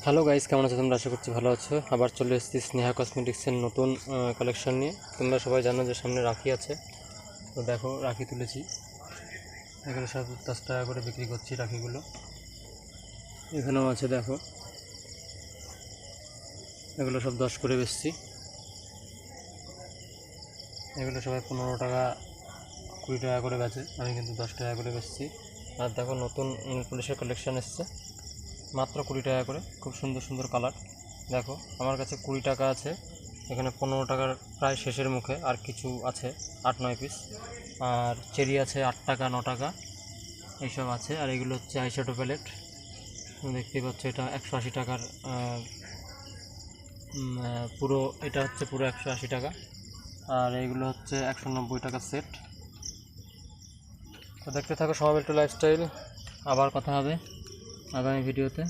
Hello guys, কেমন আছো তোমরা? আশা করছি ভালো আছো। আবার চলে এসেছি স্নেহা কসমেটিক্সের নতুন কালেকশন নিয়ে। তোমরা সবাই জানো যে সামনে রাখি আছে, তো দেখো রাখি তুলেছি। এগুলো সব 10 টাকা করে বিক্রি করছি রাখিগুলো। এখানেও আছে দেখো, এগুলো সব 10 করে বেচছি। এগুলো সবাই 15 টাকা 20 টাকা করে বেচে, আমি কিন্তু 10 টাকা করে বেচছি। আর দেখো নতুন পুলিশের কালেকশন এসছে, মাত্র 20 টাকা করে। খুব সুন্দর সুন্দর কালার। দেখো আমার কাছে 20 টাকা আছে, এখানে 15 টাকার প্রায় শেষের মুখে আর কিছু আছে, 8-9 পিস। আর চেরি আছে 8 টাকা 9 টাকা এইসব আছে। আর এগুলো হচ্ছে আইশ্যাডো প্যালেট, দেখতেই পাচ্ছ। এটা 180 টাকার পুরো, এটা হচ্ছে পুরো 180 টাকা। আর এইগুলো হচ্ছে 190 টাকার সেট। তো দেখতে থাকো সমাবেল্টো লাইফস্টাইল। আবার কথা হবে আগামী ভিডিওতে।